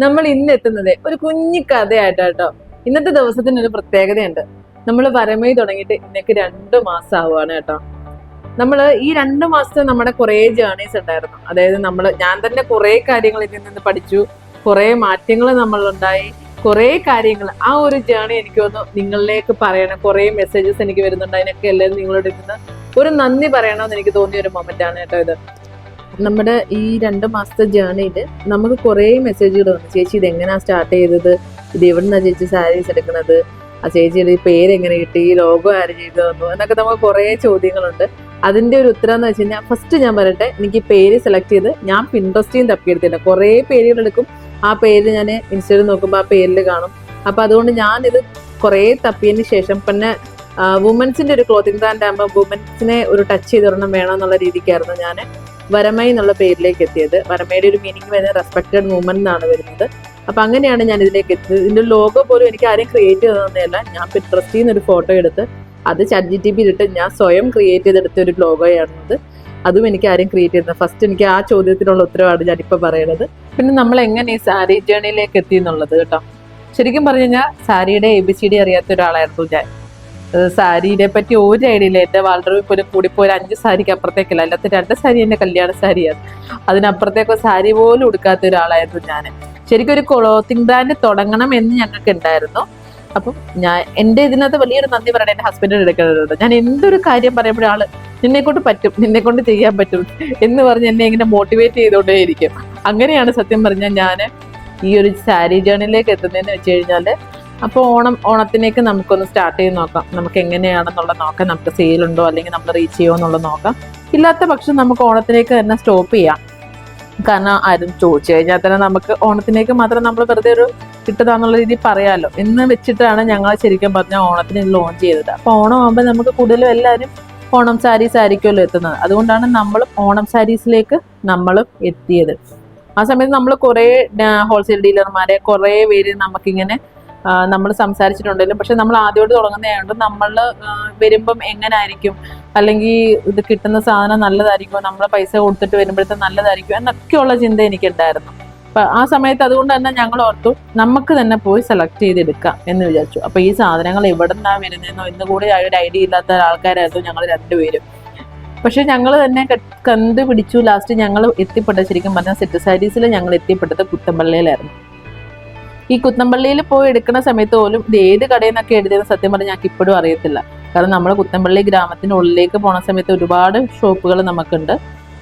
നമ്മൾ ഇന്ന് എത്തുന്നത് ഒരു കുഞ്ഞി കഥയായിട്ടോ. ഇന്നത്തെ ദിവസത്തിന് ഒരു പ്രത്യേകതയുണ്ട്. നമ്മൾ വരമൈ തുടങ്ങിയിട്ട് ഇന്നേക്ക് 2 മാസം ആവുകയാണ് കേട്ടോ. നമ്മൾ ഈ 2 മാസത്തെ നമ്മുടെ കുറെ ജേർണീസ് ഉണ്ടായിരുന്നു. അതായത് ഞാൻ തന്നെ കുറെ കാര്യങ്ങൾ ഇതിൽ നിന്ന് പഠിച്ചു, കുറെ മാറ്റങ്ങൾ നമ്മളുണ്ടായി, കുറെ കാര്യങ്ങൾ. ആ ഒരു ജേർണി എനിക്ക് തോന്നുന്നു നിങ്ങളിലേക്ക് പറയണം. കുറെ മെസ്സേജസ് എനിക്ക് വരുന്നുണ്ട്. അതിനൊക്കെ എല്ലാവരും നിങ്ങളോട് ഇരുന്ന് ഒരു നന്ദി പറയണമെന്ന് എനിക്ക് തോന്നിയ ഒരു മൊമെന്റ് ആണ് കേട്ടോ ഇത്. നമ്മുടെ ഈ 2 മാസത്തെ ജേർണിയിൽ നമുക്ക് കുറേ മെസ്സേജുകൾ വന്നു. ചേച്ചി ഇത് എങ്ങനെയാണ് സ്റ്റാർട്ട് ചെയ്തത്, ഇത് എവിടുന്നാണ് ചേച്ചി സാരീസ് എടുക്കുന്നത്, ആ ചേച്ചിയുടെ ഈ പേര് എങ്ങനെ കിട്ടി, ഈ ലോഗോ ആര് ചെയ്തു തന്നു എന്നൊക്കെ നമുക്ക് കുറേ ചോദ്യങ്ങളുണ്ട്. അതിൻ്റെ ഒരു ഉത്തരം എന്ന് വെച്ച് കഴിഞ്ഞാൽ, ഫസ്റ്റ് ഞാൻ പറയട്ടെ, എനിക്ക് പേര് സെലക്ട് ചെയ്ത് ഞാൻ പിൻട്രസ്റ്റിൽ തപ്പിയെടുത്തില്ല. കുറേ പേരുകൾ എടുക്കും, ആ പേര് ഞാൻ ഇൻസ്റ്റയിൽ നോക്കുമ്പോൾ ആ പേരിൽ കാണും. അപ്പോൾ അതുകൊണ്ട് ഞാനിത് കുറേ തപ്പിയതിന് ശേഷം പിന്നെ വുമൻസിൻ്റെ ഒരു ക്ലോത്തിങ് ബ്രാൻഡ് ആകുമ്പോൾ വുമൻസിനെ ഒരു ടച്ച് ചെയ്തൊരെണ്ണം വേണം എന്നുള്ള രീതിക്കായിരുന്നു ഞാൻ വരമൈ എന്നുള്ള പേരിലേക്ക് എത്തിയത്. വരമയുടെ ഒരു മീനിങ് വരുന്നത് റെസ്പെക്റ്റഡ് വുമൻ എന്നാണ് വരുന്നത്. അപ്പം അങ്ങനെയാണ് ഞാൻ ഇതിലേക്ക് എത്തിയത്. ഇതിൻ്റെ ലോഗോ പോലും എനിക്ക് ആരും ക്രിയേറ്റ് ചെയ്തതെന്നല്ല, ഞാൻ പിൻട്രസ്റ്റിൽ നിന്ന് ഒരു ഫോട്ടോ എടുത്ത് അത് ChatGPT ഇട്ട് ഞാൻ സ്വയം ക്രിയേറ്റ് ചെയ്തെടുത്ത ഒരു ലോഗോയാണത്. അതും എനിക്ക് ആരും ക്രിയേറ്റ് ചെയ്യുന്നത്. ഫസ്റ്റ് എനിക്ക് ആ ചോദ്യത്തിനുള്ള ഉത്തരവാണ് ഞാനിപ്പോൾ പറയുന്നത്. പിന്നെ നമ്മൾ എങ്ങനെ ഈ സാരി ജേണിയിലേക്ക് എത്തി എന്നുള്ളത് കേട്ടോ. ശരിക്കും പറഞ്ഞു കഴിഞ്ഞാൽ സാരിയുടെ ABCD അറിയാത്ത ഒരാളായിരുന്നു ഞാൻ. സാരിയെ പറ്റി ഒരു ഐഡിയ ഇല്ല. എൻ്റെ വാൾഡ്രോബിൽ പോലും കൂടിപ്പോ ഒരു 5 സാരിക്ക് അപ്പുറത്തേക്കില്ല. അല്ലാത്ത 2 സാരി എൻ്റെ കല്യാണ സാരിയാണ്. അതിനപ്പുറത്തേക്കോ സാരി പോലും ഉടുക്കാത്ത ഒരാളായിരുന്നു ഞാൻ. ശരിക്കും ഒരു ക്ലോത്തിങ് ബ്രാൻഡ് തുടങ്ങണം എന്ന് ഞങ്ങൾക്ക് ഉണ്ടായിരുന്നു. അപ്പം എൻ്റെ ഇതിനകത്ത് വലിയൊരു നന്ദി പറയണം എൻ്റെ ഹസ്ബൻഡിന് എടുക്കേണ്ടതുണ്ട്. ഞാൻ എന്തൊരു കാര്യം പറയുമ്പോഴും ആള് നിന്നെക്കൊണ്ട് പറ്റും, നിന്നെക്കൊണ്ട് ചെയ്യാൻ പറ്റും എന്ന് പറഞ്ഞ് എന്നെ ഇങ്ങനെ മോട്ടിവേറ്റ് ചെയ്തുകൊണ്ടേയിരിക്കും. അങ്ങനെയാണ് സത്യം പറഞ്ഞാൽ ഞാൻ ഈ ഒരു സാരി ജേണിയിലേക്ക് എത്തുന്നതെന്ന് വെച്ച് കഴിഞ്ഞാൽ, അപ്പോൾ ഓണത്തിനേക്ക് നമുക്കൊന്ന് സ്റ്റാർട്ട് ചെയ്ത് നോക്കാം. നമുക്ക് എങ്ങനെയാണെന്നുള്ളത് നോക്കാം. നമുക്ക് സെയിലുണ്ടോ അല്ലെങ്കിൽ നമ്മൾ റീച്ച് ചെയ്യുമോ എന്നുള്ളത് നോക്കാം. ഇല്ലാത്ത പക്ഷം നമുക്ക് ഓണത്തിലേക്ക് തന്നെ സ്റ്റോപ്പ് ചെയ്യാം. കാരണം ആരും ചോദിച്ചു കഴിഞ്ഞാൽ തന്നെ നമുക്ക് ഓണത്തിനേക്ക് മാത്രം നമ്മൾ വെറുതെ ഒരു കിട്ടുകയെന്നുള്ള രീതിയിൽ പറയാമല്ലോ എന്ന് വെച്ചിട്ടാണ് ഞങ്ങൾ ശരിക്കും പറഞ്ഞാൽ ഓണത്തിന് ലോഞ്ച് ചെയ്തത്. അപ്പോൾ ഓണം ആകുമ്പോൾ നമുക്ക് കൂടുതലും എല്ലാവരും ഓണം സാരീസ് ആയിരിക്കുമല്ലോ എത്തുന്നത്. അതുകൊണ്ടാണ് നമ്മൾ ഓണം സാരീസിലേക്ക് നമ്മളും എത്തിയത്. ആ സമയത്ത് നമ്മൾ കുറേ ഹോൾസെയിൽ ഡീലർമാരെ കുറേ പേര് നമുക്കിങ്ങനെ നമ്മൾ സംസാരിച്ചിട്ടുണ്ടെങ്കിലും, പക്ഷെ നമ്മൾ ആദ്യമായിട്ട് തുടങ്ങുന്നതായതുകൊണ്ട് നമ്മൾ വരുമ്പം എങ്ങനായിരിക്കും, അല്ലെങ്കിൽ ഇത് കിട്ടുന്ന സാധനം നല്ലതായിരിക്കുമോ, നമ്മൾ പൈസ കൊടുത്തിട്ട് വരുമ്പോഴത്തെ നല്ലതായിരിക്കും എന്നൊക്കെയുള്ള ചിന്ത എനിക്കുണ്ടായിരുന്നു. അപ്പം ആ സമയത്ത് അതുകൊണ്ട് തന്നെ ഞങ്ങൾ ഓർത്തു നമുക്ക് തന്നെ പോയി സെലക്ട് ചെയ്തെടുക്കാം എന്ന് വിചാരിച്ചു. അപ്പോൾ ഈ സാധനങ്ങൾ എവിടെ നിന്നാണ് വരുന്നതെന്നോ ഇന്ന് കൂടി ഒരു ഐഡിയ ഇല്ലാത്ത ആൾക്കാരായിരുന്നു ഞങ്ങൾ 2 പേരും. പക്ഷെ ഞങ്ങൾ തന്നെ കണ്ടുപിടിച്ചു. ലാസ്റ്റ് ഞങ്ങൾ എത്തിപ്പെട്ടത് ശരിക്കും പറഞ്ഞാൽ സെറ്റ് സാരീസിൽ ഞങ്ങൾ എത്തിപ്പെട്ടത് കുത്തമ്പള്ളിയിലായിരുന്നു. ഈ കുത്തമ്പള്ളിയിൽ പോയി എടുക്കുന്ന സമയത്ത് പോലും ഇത് ഏത് കടയിൽ നിന്നൊക്കെ എഴുതിയത് സത്യം പറഞ്ഞാൽ ഞങ്ങൾക്ക് ഇപ്പോഴും അറിയത്തില്ല. കാരണം നമ്മൾ കുത്തമ്പള്ളി ഗ്രാമത്തിൻ്റെ ഉള്ളിലേക്ക് പോണ സമയത്ത് ഒരുപാട് ഷോപ്പുകൾ നമുക്കുണ്ട്.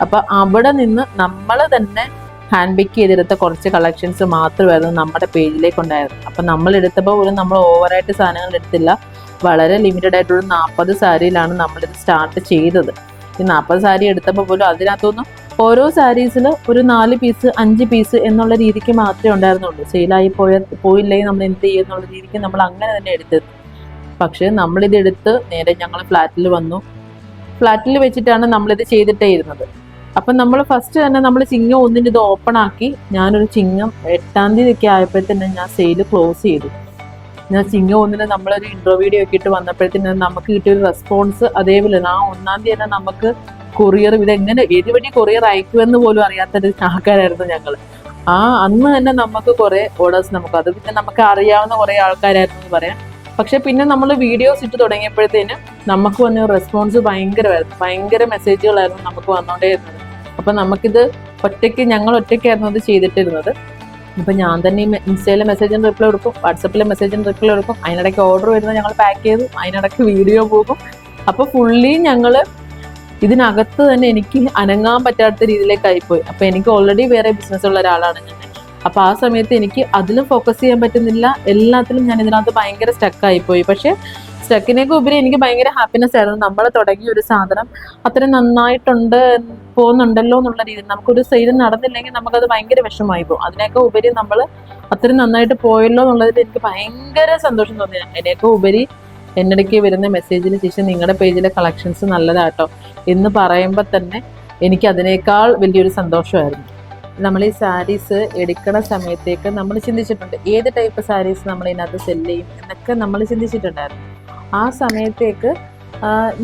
അപ്പം അവിടെ നിന്ന് നമ്മൾ തന്നെ ഹാൻഡ് പിക്ക് ചെയ്തെടുത്ത കുറച്ച് കളക്ഷൻസ് മാത്രമായിരുന്നു നമ്മുടെ പേജിലേക്ക് ഉണ്ടായിരുന്നത്. അപ്പം നമ്മൾ എടുത്തപ്പോൾ പോലും നമ്മൾ ഓവറായിട്ട് സാധനങ്ങൾ എടുത്തില്ല. വളരെ ലിമിറ്റഡ് ആയിട്ടുള്ള 40 സാരിയിലാണ് നമ്മളിത് സ്റ്റാർട്ട് ചെയ്തത്. ഈ 40 സാരി എടുത്തപ്പോൾ പോലും അതിനകത്തൊന്നും ഓരോ സാരീസിൽ ഒരു 4 പീസ് 5 പീസ് എന്നുള്ള രീതിക്ക് മാത്രമേ ഉണ്ടായിരുന്നുള്ളൂ. സെയിലായി പോയില്ലെങ്കിൽ നമ്മൾ എന്ത് ചെയ്യും എന്നുള്ള രീതിക്ക് നമ്മൾ അങ്ങനെ തന്നെ എടുത്തത്. പക്ഷേ നമ്മളിത് എടുത്ത് നേരെ ഞങ്ങൾ ഫ്ലാറ്റിൽ വന്നു. ഫ്ലാറ്റിൽ വെച്ചിട്ടാണ് നമ്മളിത് ചെയ്തിട്ടേ ഇരുന്നത്. അപ്പം നമ്മൾ ഫസ്റ്റ് തന്നെ നമ്മൾ ചിങ്ങം 1 ഇത് ഓപ്പൺ ആക്കി. ഞാനൊരു ചിങ്ങം 8-ാം തീയതി ആയപ്പോഴത്തേന് ഞാൻ സെയിൽ ക്ലോസ് ചെയ്തു. ഞാൻ ചിങ്ങം 1 നമ്മളൊരു ഇൻട്രോ വീഡിയോ ഒക്കെ ഇട്ട് വന്നപ്പോഴത്തേന് നമുക്ക് കിട്ടിയൊരു റെസ്പോൺസ് അതേപോലെ ആ 1-ാം തീയതി തന്നെ നമുക്ക് കൊറിയർ ഇതെങ്ങനെ ഏത് വഴി കൊറിയർ അയക്കുമെന്ന് പോലും അറിയാത്തൊരു ആൾക്കാരായിരുന്നു ഞങ്ങൾ. അന്ന് തന്നെ നമുക്ക് കുറേ ഓർഡേഴ്സ് അത് പിന്നെ നമുക്ക് അറിയാവുന്ന കുറേ ആൾക്കാരായിരുന്നു എന്ന് പറയാം. പക്ഷെ പിന്നെ നമ്മൾ വീഡിയോസ് ഇട്ട് തുടങ്ങിയപ്പോഴത്തേന് നമുക്ക് വന്ന റെസ്പോൺസ് ഭയങ്കര മെസ്സേജുകളായിരുന്നു നമുക്ക് വന്നുകൊണ്ടേയിരുന്നത്. അപ്പം നമുക്കിത് ഞങ്ങൾ ഒറ്റയ്ക്കായിരുന്നു അത് ചെയ്തിട്ടിരുന്നത്. അപ്പം ഞാൻ തന്നെ ഈ ഇൻസ്റ്റയിലെ മെസ്സേജിന് റിപ്ലൈ കൊടുക്കും, വാട്സപ്പിലെ മെസ്സേജിന് റിപ്ലൈ കൊടുക്കും. അതിനിടയ്ക്ക് ഓർഡർ വരുന്നത് ഞങ്ങൾ പാക്ക് ചെയ്തു, അതിനിടയ്ക്ക് വീഡിയോ പോകും. അപ്പോൾ ഫുള്ളി ഞങ്ങൾ ഇതിനകത്ത് തന്നെ എനിക്ക് അനങ്ങാൻ പറ്റാത്ത രീതിയിലേക്കായിപ്പോയി. അപ്പോൾ എനിക്ക് ഓൾറെഡി വേറെ ബിസിനസ് ഉള്ള ഒരാളാണ് ഞാൻ. അപ്പോൾ ആ സമയത്ത് എനിക്ക് അതിലും ഫോക്കസ് ചെയ്യാൻ പറ്റുന്നില്ല. എല്ലാത്തിലും ഞാൻ ഇതിനകത്ത് ഭയങ്കര സ്റ്റക്കായിപ്പോയി. പക്ഷേ സ്റ്റക്കിനേക്ക് ഉപരി എനിക്ക് ഭയങ്കര ഹാപ്പിനെസ് ആയിരുന്നു. നമ്മൾ തുടങ്ങിയ ഒരു സാധനം അത്രയും നന്നായിട്ടുണ്ട് പോകുന്നുണ്ടല്ലോ എന്നുള്ള രീതിയിൽ നമുക്കൊരു സെയിൽ നടന്നില്ലെങ്കിൽ നമുക്കത് ഭയങ്കര വിഷമമായി പോകും. അതിനൊക്കെ ഉപരി നമ്മൾ അത്രയും നന്നായിട്ട് പോയല്ലോ എന്നുള്ളതിൽ എനിക്ക് ഭയങ്കര സന്തോഷം തോന്നി. അതിനൊക്കെ ഉപരി എന്നിടയ്ക്ക് വരുന്ന മെസ്സേജിന് ശേഷം നിങ്ങളുടെ പേജിലെ കളക്ഷൻസ് നല്ലതാട്ടോ എന്ന് പറയുമ്പോൾ തന്നെ എനിക്ക് അതിനേക്കാൾ വലിയൊരു സന്തോഷമായിരുന്നു. നമ്മൾ ഈ സാരീസ് എടുക്കണ സമയത്തേക്ക് നമ്മൾ ചിന്തിച്ചിട്ടുണ്ട് ഏത് ടൈപ്പ് സാരീസ് നമ്മൾ ഇതിനകത്ത് സെല്ല് ചെയ്യും എന്നൊക്കെ നമ്മൾ ചിന്തിച്ചിട്ടുണ്ടായിരുന്നു. ആ സമയത്തേക്ക്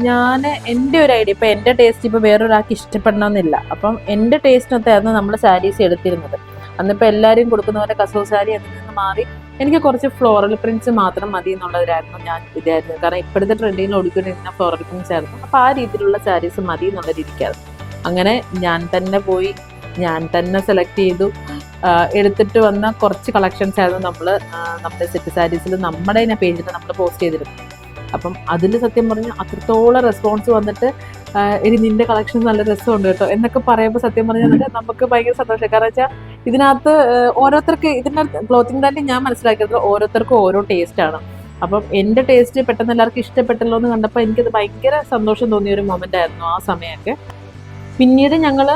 ഞാൻ എൻ്റെ ഒരു ഐഡിയ, ഇപ്പം എൻ്റെ ടേസ്റ്റ് ഇപ്പോൾ വേറൊരാൾക്ക് ഇഷ്ടപ്പെടണമെന്നില്ല. അപ്പം എൻ്റെ ടേസ്റ്റിനൊത്തായിരുന്നു നമ്മൾ സാരീസ് എടുത്തിരുന്നത്. അന്നിപ്പോൾ എല്ലാവരും കൊടുക്കുന്ന പോലെ കസവ് സാരി അതിൽ നിന്ന് മാറി എനിക്ക് കുറച്ച് ഫ്ലോറൽ പ്രിന്റ്സ് മാത്രം മതി എന്നുള്ളവരായിരുന്നു ഞാൻ വിചാരിച്ചത്. കാരണം ഇപ്പോഴത്തെ ട്രെൻഡിങ്ങിൽ ഓടിക്കൊണ്ടിരുന്ന ഫ്ലോറൽ പ്രിന്റ്സ് ആയിരുന്നു. അപ്പോൾ ആ രീതിയിലുള്ള സാരീസ് മതി എന്നുള്ള രീതിക്കായിരുന്നു. അങ്ങനെ ഞാൻ തന്നെ പോയി ഞാൻ തന്നെ സെലക്ട് ചെയ്തു. എടുത്തിട്ട് വന്ന കുറച്ച് കളക്ഷൻസ് ആയിരുന്നു നമ്മൾ നമ്മുടെ സെറ്റ് സാരീസിൽ നമ്മുടെ തന്നെ പേജിൽ നമ്മൾ പോസ്റ്റ് ചെയ്തിരുന്നു. അപ്പം അതിൽ സത്യം പറഞ്ഞാൽ അത്രത്തോളം റെസ്പോൺസ് വന്നിട്ട് ഇനി നിന്റെ കളക്ഷൻ നല്ല രസമുണ്ട് കേട്ടോ എന്നൊക്കെ പറയുമ്പോൾ സത്യം പറഞ്ഞാൽ നമുക്ക് ഭയങ്കര സന്തോഷം. കാരണം വെച്ചാൽ ഇതിനകത്ത് ഓരോരുത്തർക്ക് ഇതിൻ്റെ ക്ലോത്തിങ് തന്നെ ഞാൻ മനസ്സിലാക്കിയത് ഓരോരുത്തർക്കും ഓരോ ടേസ്റ്റാണ്. അപ്പം എൻ്റെ ടേസ്റ്റ് പെട്ടെന്ന് എല്ലാവർക്കും ഇഷ്ടപ്പെട്ടല്ലോ എന്ന് കണ്ടപ്പോൾ എനിക്കത് ഭയങ്കര സന്തോഷം തോന്നിയ ഒരു മൊമെൻ്റ് ആയിരുന്നു ആ സമയമൊക്കെ. പിന്നീട് ഞങ്ങൾ